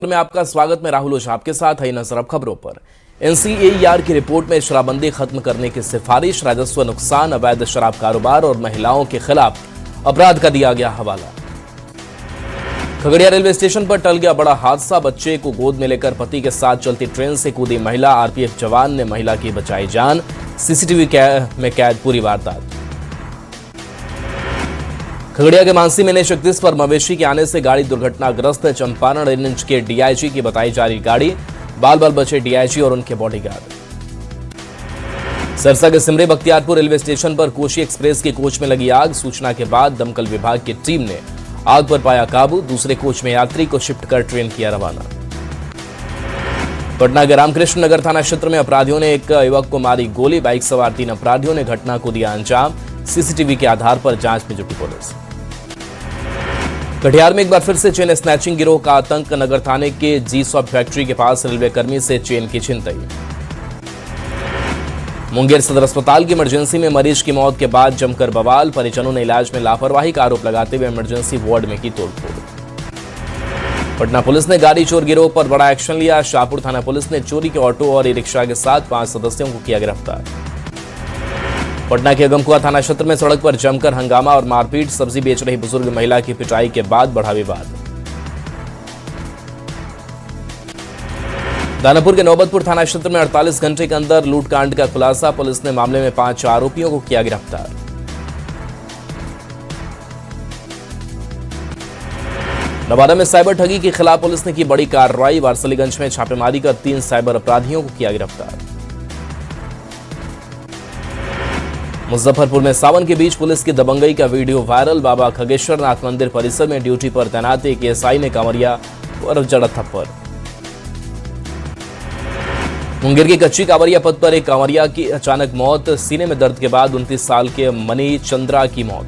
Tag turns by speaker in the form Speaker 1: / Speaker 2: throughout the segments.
Speaker 1: में आपका स्वागत। मैं राहुल ओझा आपके साथ है। नजर अब खबरों पर। एनसीएआर की रिपोर्ट में शराबबंदी खत्म करने की सिफारिश, राजस्व नुकसान, अवैध शराब कारोबार और महिलाओं के खिलाफ अपराध का दिया गया हवाला। खगड़िया रेलवे स्टेशन पर टल गया बड़ा हादसा। बच्चे को गोद में लेकर पति के साथ चलती ट्रेन से कूदी महिला। आरपीएफ जवान ने महिला की बचाई जान। सीसीटीवी में कैद पूरी वारदात। खगड़िया के मानसी में NH31 पर मवेशी के आने से गाड़ी दुर्घटनाग्रस्त। चंपारण रेंज के डीआईजी की बताई जा रही गाड़ी। बाल बाल बचे डीआईजी और उनके बॉडीगार्ड। सरसा के सिमरी बख्तियारपुर रेलवे स्टेशन पर कोशी एक्सप्रेस की कोच में लगी आग। सूचना के बाद दमकल विभाग की टीम ने आग पर पाया काबू। दूसरे कोच में यात्री को शिफ्ट कर ट्रेन किया रवाना। पटना के रामकृष्ण नगर थाना क्षेत्र में अपराधियों ने एक युवक को मारी गोली। बाइक सवार 3 अपराधियों ने घटना को दिया अंजाम। सीसीटीवी के आधार पर जांच में जुटी पुलिस। कटिहार में एक बार फिर से चेन स्नैचिंग गिरोह का आतंक। नगर थाने के जी-सॉप फैक्ट्री के पास रेलवे कर्मी से चेन की छिनतई। मुंगेर सदर अस्पताल की इमरजेंसी में मरीज की मौत के बाद जमकर बवाल। परिजनों ने इलाज में लापरवाही का आरोप लगाते हुए इमरजेंसी वार्ड में की तोड़फोड़। पटना पुलिस ने गाड़ी चोर गिरोह पर बड़ा एक्शन लिया। शाहपुर थाना पुलिस ने चोरी के ऑटो और ई रिक्शा के साथ 5 सदस्यों को किया गिरफ्तार। पटना के अगमकुआ थाना क्षेत्र में सड़क पर जमकर हंगामा और मारपीट। सब्जी बेच रही बुजुर्ग महिला की पिटाई के बाद बढ़ा विवाद। दानापुर के नौबतपुर थाना क्षेत्र में 48 घंटे के अंदर लूटकांड का खुलासा। पुलिस ने मामले में 5 आरोपियों को किया गिरफ्तार। नवादा में साइबर ठगी के खिलाफ पुलिस ने की बड़ी कार्रवाई। वारसलीगंज में छापेमारी कर 3 साइबर अपराधियों को किया गिरफ्तार। मुजफ्फरपुर में सावन के बीच पुलिस की दबंगई का वीडियो वायरल। बाबा खगेश्वर नाथ मंदिर परिसर में ड्यूटी पर तैनात एक एएसआई ने कांवरिया पर जड़ा थप्पड़। मुंगेर की कच्ची कांवरिया पथ पर एक कांवरिया की अचानक मौत। सीने में दर्द के बाद 29 साल के मनी चंद्रा की मौत।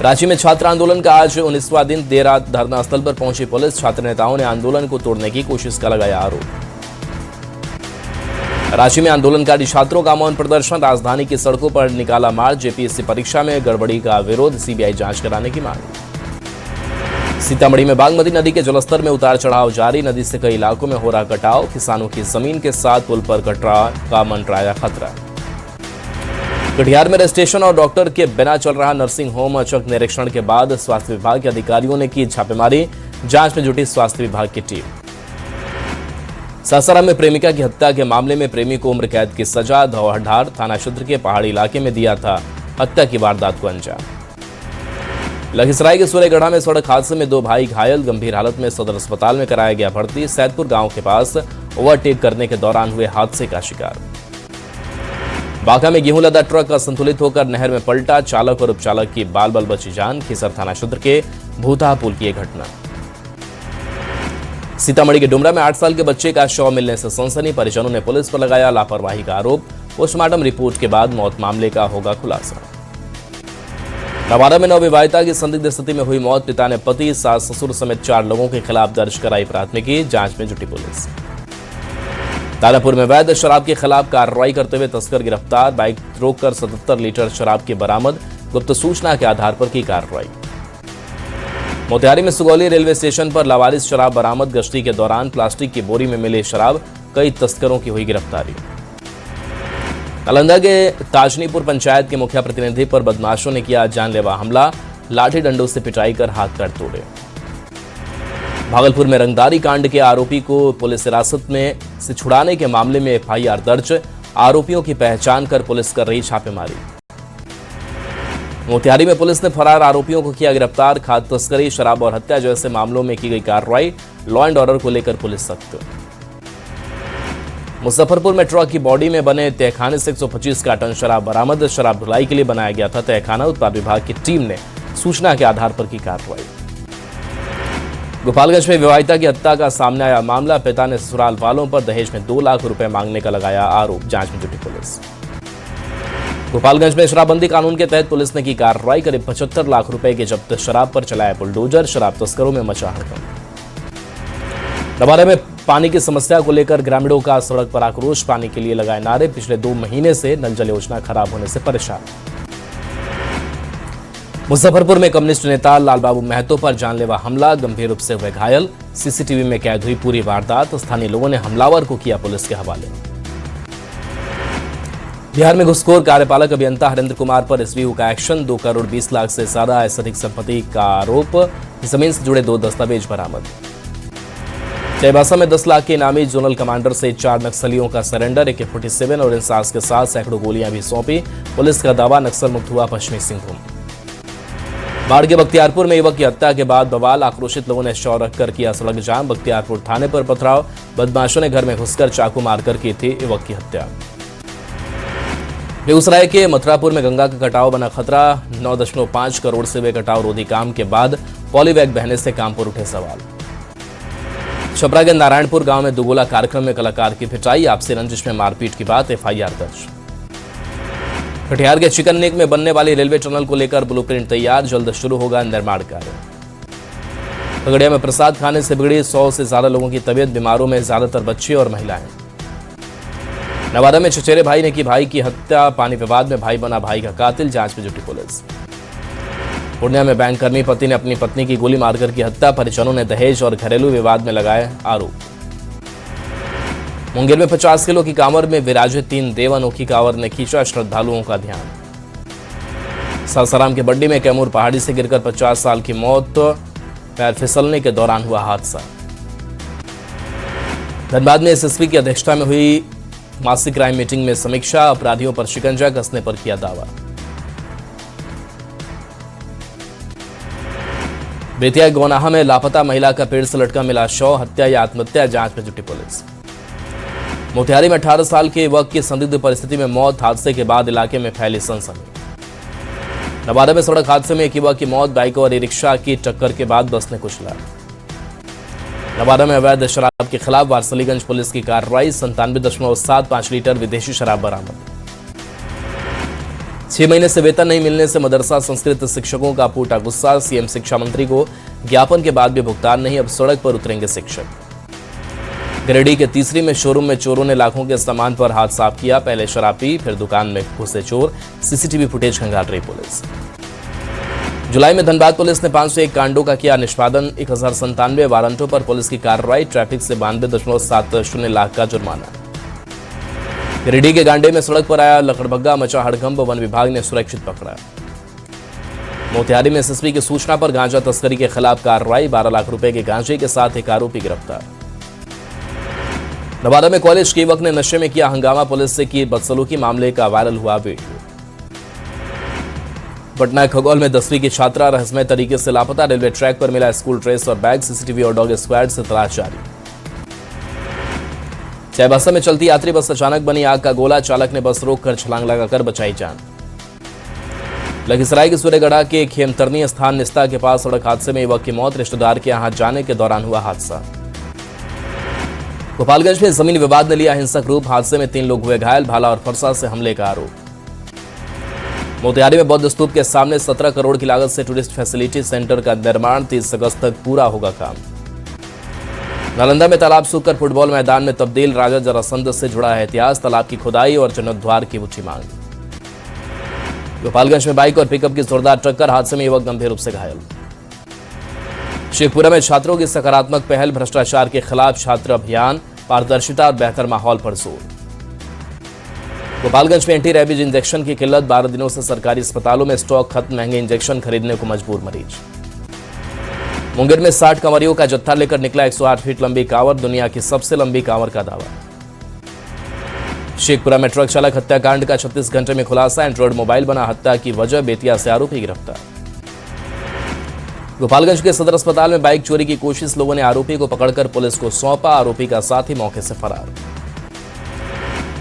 Speaker 1: रांची में छात्र आंदोलन का आज 19वां दिन। देर रात धरना स्थल पर पहुंची पुलिस। छात्र नेताओं ने आंदोलन को तोड़ने की कोशिश का लगाया आरोप। रांची में आंदोलनकारी छात्रों का मौन प्रदर्शन। राजधानी की सड़कों पर निकाला मार्च। जेपीएससी परीक्षा में गड़बड़ी का विरोध। सीबीआई जांच कराने की मांग। सीतामढ़ी में बागमती नदी के जलस्तर में उतार चढ़ाव जारी। नदी से कई इलाकों में हो रहा कटाव। किसानों की जमीन के साथ पुल पर कटाव का मंडराया खतरा। कटिहार में रजिस्ट्रेशन और डॉक्टर के बिना चल रहा नर्सिंग होम। औचक निरीक्षण के बाद स्वास्थ्य विभाग के अधिकारियों ने की छापेमारी। जांच में जुटी स्वास्थ्य विभाग की टीम। सासाराम में प्रेमिका की हत्या के मामले में प्रेमी को उम्र कैद की सजा। धौहधार थाना क्षेत्र के पहाड़ी इलाके में दिया था हत्या की वारदात को अंजाम। लखीसराय के सूर्यगढ़ा में सड़क हादसे में 2 भाई घायल। गंभीर हालत में सदर अस्पताल में कराया गया भर्ती। सैदपुर गांव के पास ओवरटेक करने के दौरान हुए हादसे का शिकार। बांका में गेहूं लदा ट्रक असंतुलित होकर नहर में पलटा। चालक और उपचालक की बाल बाल बची जान। खीसर थाना क्षेत्र के भूतहा पुल की घटना। सीतामढ़ी के डुमरा में 8 साल के बच्चे का शव मिलने से सनसनी। परिजनों ने पुलिस पर लगाया लापरवाही का आरोप। पोस्टमार्टम रिपोर्ट के बाद मौत मामले का होगा खुलासा। नवादा में नवविवाहिता की संदिग्ध स्थिति में हुई मौत। पिता ने पति, सास, ससुर समेत 4 लोगों के खिलाफ दर्ज कराई प्राथमिकी। जांच में जुटी पुलिस। दानापुर में वैध शराब के खिलाफ कार्रवाई करते हुए तस्कर गिरफ्तार। बाइक रोककर 77 लीटर शराब की बरामद। गुप्त सूचना के आधार पर की कार्रवाई। मोतिहारी में सुगौली रेलवे स्टेशन पर लावारिस शराब बरामद। गश्ती के दौरान प्लास्टिक की बोरी में मिली शराब। कई तस्करों की हुई गिरफ्तारी। नालंदा के ताजनीपुर पंचायत के मुखिया प्रतिनिधि पर बदमाशों ने किया जानलेवा हमला। लाठी डंडों से पिटाई कर हाथ पैर तोड़े। भागलपुर में रंगदारी कांड के आरोपी को पुलिस हिरासत में से छुड़ाने के मामले में एफआईआर दर्ज। आरोपियों की पहचान कर पुलिस कर रही छापेमारी। मोतिहारी में पुलिस ने फरार आरोपियों को किया गिरफ्तार। खाद्य तस्करी, शराब और हत्या जैसे मामलों में की गई कार्रवाई। लॉ एंड ऑर्डर को लेकर पुलिस सख्त। मुजफ्फरपुर में ट्रक की बॉडी में बने तहखाने से 125 कार्टन शराब बरामद। शराब ढुलाई के लिए बनाया गया था तहखाना। उत्पाद विभाग की टीम ने सूचना के आधार पर की कार्रवाई। गोपालगंज में विवाहिता की हत्या का सामने आया मामला। पिता ने ससुराल वालों पर दहेज में 2 लाख रुपए मांगने का लगाया आरोप। जांच में जुटी पुलिस। गोपालगंज में शराबबंदी कानून के तहत पुलिस ने की कार्रवाई। करीब 75 लाख रुपए के जब्त शराब पर चलाया बुलडोजर। शराब तस्करों में मचा हड़कंप। नवादा में पानी की समस्या को लेकर ग्रामीणों का सड़क पर आक्रोश। पानी के लिए लगाए नारे। पिछले 2 महीने से नल जल योजना खराब होने से परेशान। मुजफ्फरपुर में कम्युनिस्ट नेता लालबाबू महतो पर जानलेवा हमला, गंभीर रूप से हुए घायल। सीसीटीवी में कैद हुई पूरी वारदात। स्थानीय लोगों ने हमलावर को किया पुलिस के हवाले। बिहार में घुसखोर कार्यपालक अभियंता हरेंद्र कुमार पर एसबीयू का एक्शन। 2 करोड़ 20 लाख से ज्यादा अधिक संपत्ति का आरोप। जमीन से जुड़े 2 दस्तावेज बरामद। चाईबासा में 10 लाख के इनामी जोनल कमांडर से 4 नक्सलियों का सरेंडर। AK-47 और इंसास के साथ सैकड़ों गोलियां भी सौंपी। पुलिस का दावा, नक्सल मुक्त हुआ पश्चिमी सिंहभूम। बाढ़ के बख्तियारपुर में युवक की हत्या के बाद बवाल। आक्रोशित लोगों ने शव रखकर किया सड़क जाम। बख्तियारपुर थाने पर पथराव। बदमाशों ने घर में घुसकर चाकू मारकर की थी युवक की हत्या। बेगूसराय के मथुरापुर में गंगा का कटाव बना खतरा। 9.5 करोड़ से वे कटाव रोधी काम के बाद पॉलीबैग बहने से काम पर उठे सवाल। छपरा के नारायणपुर गांव में दुगोला कार्यक्रम में कलाकार की पिटाई। आपसी रंजिश में मारपीट की बात। FIR दर्ज। कटिहार के चिकन नेक में बनने वाली रेलवे टनल को लेकर ब्लूप्रिंट तैयार। जल्द शुरू होगा निर्माण कार्य। खगड़िया में प्रसाद खाने से बिगड़ी 100 से ज्यादा लोगों की तबीयत। बीमारों में ज्यादातर बच्चे और महिलाएं। नवादा में चचेरे भाई ने की भाई की हत्या। पानी विवाद में भाई बना भाई का कातिल। जांच में जुटी पुलिस। पूर्णिया में बैंककर्मी पति ने अपनी पत्नी की गोली मारकर की हत्या। परिजनों ने दहेज और घरेलू विवाद में लगाए आरोप। मुंगेर में 50 किलो की कांवर में विराजित 3 देव। अनोखी कांवर ने खींचा श्रद्धालुओं का ध्यान। सासाराम के बड्डी में कैमूर पहाड़ी से गिरकर 50 साल की मौत। पैर फिसलने के दौरान हुआ हादसा। धनबाद में SSP की अध्यक्षता में हुई मासिक क्राइम मीटिंग में समीक्षा। अपराधियों पर शिकंजा कसने पर किया दावा। बेतिया गौनाहा में लापता महिला का पेड़ से लटका मिला शव। हत्या या आत्महत्या, जांच में जुटी पुलिस। मोतिहारी में 18 साल के युवक की संदिग्ध परिस्थिति में मौत। हादसे के बाद इलाके में फैली सनसनी। नवादा में सड़क हादसे में एक युवक की मौत। बाइक और रिक्शा की टक्कर के बाद बस ने कुचला। नवादा में अवैध शराब के खिलाफ वारसलीगंज पुलिस की कार्रवाई। 97.75 लीटर विदेशी शराब बरामद। 6 महीने से वेतन नहीं मिलने से मदरसा संस्कृत शिक्षकों का फूटा गुस्सा। सीएम शिक्षा मंत्री को ज्ञापन के बाद भी भुगतान नहीं। अब सड़क पर उतरेंगे शिक्षक। गिरिडीह के तीसरी में शोरूम में चोरों ने लाखों के सामान पर हाथ साफ किया। पहले शराब पी, फिर दुकान में घुसे चोर। सीसीटीवी फुटेज खंगाल रही पुलिस। जुलाई में धनबाद पुलिस ने 501 कांडों का किया निष्पादन। 1097 वारंटों पर पुलिस की कार्रवाई। ट्रैफिक से 92.70 लाख का जुर्माना। गिरिडीह के गांडे में सड़क पर आया लकड़बग्गा, मचा हड़कंप। वन विभाग ने सुरक्षित पकड़ा। मोतिहारी में SSP की सूचना पर गांजा तस्करी के खिलाफ कार्रवाई। 12 लाख रुपए के गांजे के साथ एक आरोपी गिरफ्तार। नवादा में कॉलेज के युवक ने नशे में किया हंगामा। पुलिस से की बदसलूकी, मामले का वायरल हुआ वीडियो। पटना खगौल में 10वीं की छात्रा रहस्यमय तरीके से लापता। रेलवे ट्रैक पर मिला स्कूल ड्रेस और बैग। सीसीटीवी और डॉग स्क्वाड से तलाश जारी। चाईबासा में चलती यात्री बस अचानक बनी आग का गोला। चालक ने बस रोककर छलांग लगाकर बचाई जान। लखीसराय के सूर्यगढ़ा के खेमतरनी स्थान निस्ता के पास सड़क हादसे में युवक की मौत। रिश्तेदार के यहां जाने के दौरान हुआ हादसा। गोपालगंज में जमीन विवाद ने लिया हिंसक रूप। हादसे में 3 लोग हुए घायल। भाला और फरसा से हमले का आरोप। मोतिहारी में बौद्ध स्तूप के सामने 17 करोड़ की लागत से टूरिस्ट फैसिलिटी सेंटर का निर्माण। 30 अगस्त तक पूरा होगा काम। नालंदा में तालाब सूखकर फुटबॉल मैदान में तब्दील। राजा जरासंध से जुड़ा है इतिहास। तालाब की खुदाई और जीर्णोद्धार की उठी मांग। गोपालगंज में बाइक और पिकअप की जोरदार टक्कर। हादसे में युवक गंभीर रूप से घायल। शेखपुरा में छात्रों की सकारात्मक पहल। भ्रष्टाचार के खिलाफ छात्र अभियान। पारदर्शिता और बेहतर माहौल पर जोर। गोपालगंज में एंटी रैबीज इंजेक्शन की किल्लत। 12 दिनों से सरकारी अस्पतालों में स्टॉक खत्म। महंगे इंजेक्शन खरीदने को मजबूर मरीज। मुंगेर में 60 कंवरियों का जत्था लेकर निकला 108 फीट लंबी कांवर। दुनिया की सबसे लंबी कांवर का दावा। शेखपुरा में ट्रक चालक हत्याकांड का 36 घंटे में खुलासा। एंड्रॉयड मोबाइल बना हत्या की वजह। बेतिया से आरोपी गिरफ्तार। गोपालगंज के सदर अस्पताल में बाइक चोरी की कोशिश। लोगों ने आरोपी को पकड़कर पुलिस को सौंपा। आरोपी का साथी मौके से फरार।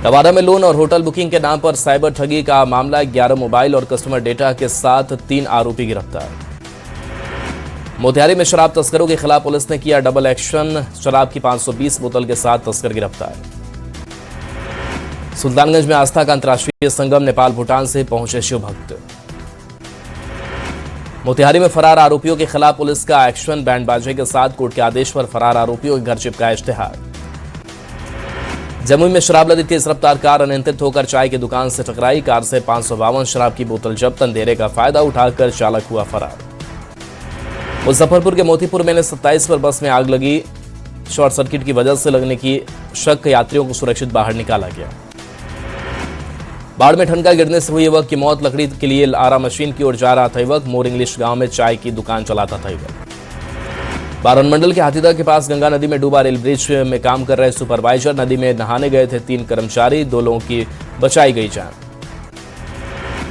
Speaker 1: नवादा में लोन और होटल बुकिंग के नाम पर साइबर ठगी का मामला। 11 मोबाइल और कस्टमर डेटा के साथ 3 आरोपी गिरफ्तार। मोतिहारी में शराब तस्करों के खिलाफ पुलिस ने किया डबल एक्शन। शराब की 520 बोतल के साथ तस्कर गिरफ्तार। सुल्तानगंज में आस्था का अंतर्राष्ट्रीय संगम। नेपाल भूटान से पहुंचे शिव भक्त। मोतिहारी में फरार आरोपियों के खिलाफ पुलिस का एक्शन। बैंड बाजे के साथ कोर्ट के आदेश पर फरार आरोपियों के घर चिपकाया इश्तेहार। जमुई में शराब लदी तेज रफ्तार कार अनियंत्रित होकर चाय की दुकान से टकराई। कार से 552 शराब की बोतल जब्त, अंधेरे का फायदा उठाकर चालक हुआ फरार। मुजफ्फरपुर के मोतीपुर में 27 पर बस में आग लगी। शॉर्ट सर्किट की वजह से लगने की शक, यात्रियों को सुरक्षित बाहर निकाला गया। बाढ़ में ठनका गिरने से हुई युवक की मौत। लकड़ी के लिए आरा मशीन की ओर जा रहा था युवक। मोर इंग्लिश गांव में चाय की दुकान चलाता था युवक। बारन मंडल के हाथीदह के पास गंगा नदी में डूबा रेल ब्रिज में काम कर रहे सुपरवाइजर। नदी में नहाने गए थे 3 कर्मचारी, 2 लोगों की बचाई गई जान।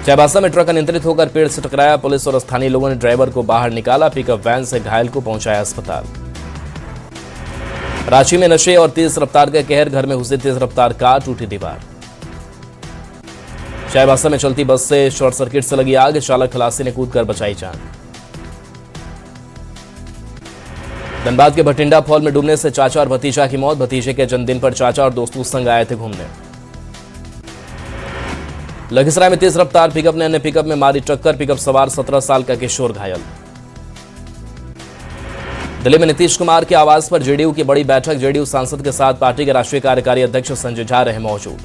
Speaker 1: चाईबासा में ट्रक अनियंत्रित होकर पेड़ से टकराया। पुलिस और स्थानीय लोगों ने ड्राइवर को बाहर निकाला। पिकअप वैन से घायल को पहुंचाया अस्पताल। रांची में नशे और तेज रफ्तार का कहर, घर में घुसे तेज रफ्तार कार, टूटी दीवार। चाईबासा में चलती बस से शॉर्ट सर्किट से लगी आग, चालक खलासी ने कूदकर बचाई जान। धनबाद के भटिंडा फॉल में डूबने से चाचा और भतीजा की मौत। भतीजे के जन्मदिन पर चाचा और दोस्तों संग आए थे घूमने। लखीसराय में तेज रफ्तार पिकअप ने अन्य पिकअप में मारी टक्कर, पिकअप सवार 17 साल का किशोर घायल। दिल्ली में नीतीश कुमार के आवास पर जेडीयू की बड़ी बैठक, जेडीयू सांसद के साथ पार्टी के राष्ट्रीय कार्यकारी अध्यक्ष संजय झा रहे मौजूद।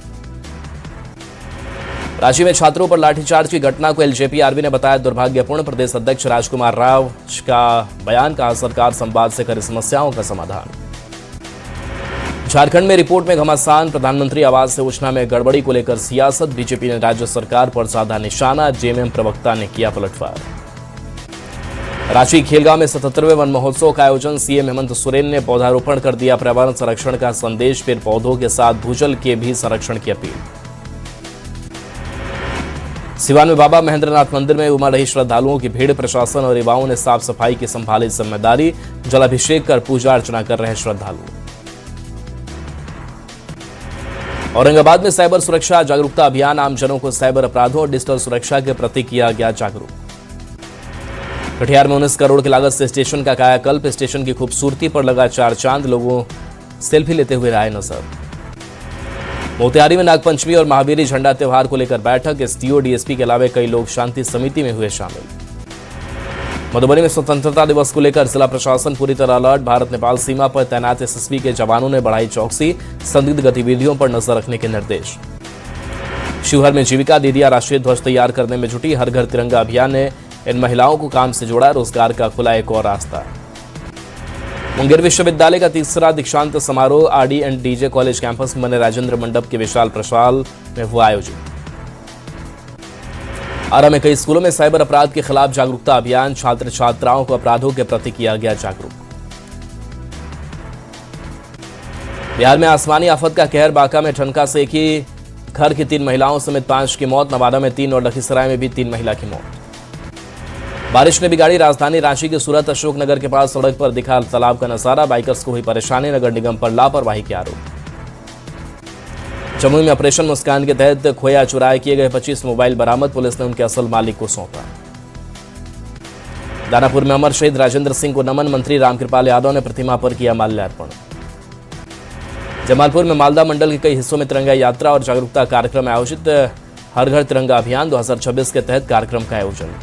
Speaker 1: रांची में छात्रों पर लाठीचार्ज की घटना को एलजेपी-आरबी ने बताया दुर्भाग्यपूर्ण। प्रदेश अध्यक्ष राजकुमार राव का बयान, कहा सरकार संवाद से करे समस्याओं का समाधान। झारखंड में रिपोर्ट में घमासान, प्रधानमंत्री आवास से योजना में गड़बड़ी को लेकर सियासत। बीजेपी ने राज्य सरकार पर साधा निशाना, जेएमएम प्रवक्ता ने किया पलटवार। रांची खेलगांव में 77वें वन महोत्सव का आयोजन, सीएम हेमंत सोरेन ने पौधारोपण कर दिया पर्यावरण संरक्षण का संदेश। पेड़ पौधों के साथ भूजल के भी संरक्षण की अपील। सिवान में बाबा महेंद्रनाथ मंदिर में उमड़ रही श्रद्धालुओं की भीड़, प्रशासन और युवाओं ने साफ सफाई की संभाली जिम्मेदारी। जलाभिषेक कर पूजा अर्चना कर रहे श्रद्धालु। औरंगाबाद में साइबर सुरक्षा जागरूकता अभियान, आमजनों को साइबर अपराधों और डिजिटल सुरक्षा के प्रति किया गया जागरूक। कटिहार में 19 करोड़ की लागत से स्टेशन का कायाकल्प, स्टेशन की खूबसूरती पर लगा 4 चांद, लोगों सेल्फी लेते हुए आए नजर। मोतिहारी में नागपंचमी और महावीरी झंडा त्योहार को लेकर बैठक, एसडीओ डीएसपी के अलावा कई लोग शांति समिति में हुए शामिल। मधुबनी में स्वतंत्रता दिवस को लेकर जिला प्रशासन पूरी तरह अलर्ट, भारत नेपाल सीमा पर तैनात एसएसबी के जवानों ने बढ़ाई चौकसी, संदिग्ध गतिविधियों पर नजर रखने के निर्देश। शिवहर में जीविका दीदियां राष्ट्रीय ध्वज तैयार करने में जुटी, हर घर तिरंगा अभियान ने इन महिलाओं को काम से जोड़ा, रोजगार का खुला एक और रास्ता। मुंगेर विश्वविद्यालय का तीसरा दीक्षांत समारोह RD and DJ college campus में बने राजेंद्र मंडप के विशाल प्रशाल में हुआ आयोजित। आरा में कई स्कूलों में साइबर अपराध के खिलाफ जागरूकता अभियान, छात्र छात्राओं को अपराधों के प्रति किया गया जागरूक। बिहार में आसमानी आफत का कहर, बांका में ठनका से एक ही घर की 3 महिलाओं समेत 5 की मौत, नवादा में 3 और लखीसराय में भी 3 महिला की मौत। बारिश ने बिगाड़ी राजधानी रांची के सूरत अशोकनगर के पास सड़क पर दिखा तालाब का नजारा, बाइकर्स को हुई परेशानी, नगर निगम पर लापरवाही के आरोप। जमुई में ऑपरेशन मुस्कान के तहत खोया चुराए किए गए 25 मोबाइल बरामद, पुलिस ने उनके असल मालिक को सौंपा। दानापुर में अमर शहीद राजेंद्र सिंह को नमन, मंत्री रामकृपाल यादव ने प्रतिमा पर किया माल्यार्पण। जमालपुर में मालदा मंडल के कई हिस्सों में तिरंगा यात्रा और जागरूकता कार्यक्रम आयोजित, हर घर तिरंगा अभियान 2026 के तहत कार्यक्रम का आयोजन।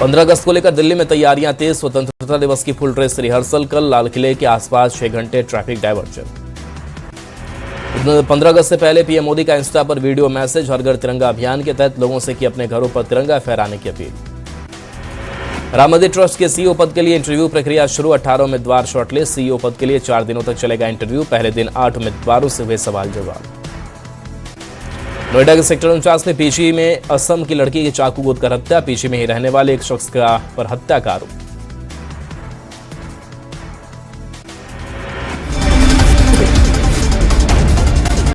Speaker 1: 15 अगस्त को लेकर दिल्ली में तैयारियां तेज, स्वतंत्रता दिवस की फुल ड्रेस रिहर्सल कल, लाल किले के आसपास 6 घंटे ट्रैफिक डायवर्जन। 15 अगस्त से पहले पीएम मोदी का इंस्टा पर वीडियो मैसेज, हर घर तिरंगा अभियान के तहत लोगों से की अपने घरों पर तिरंगा फहराने की अपील। राम मंदिर ट्रस्ट के सीईओ पद के लिए इंटरव्यू प्रक्रिया शुरू, 18 उम्मीदवार शॉर्टलिस्ट, सीईओ पद के लिए 4 दिनों तक चलेगा इंटरव्यू, पहले दिन 8 उम्मीदवारों से हुए सवाल जवाब। नोएडा के सेक्टर 49 में पीजी में असम की लड़की की चाकू गोद कर हत्या, पीजी में ही रहने वाले एक शख्स पर हत्या का आरोप।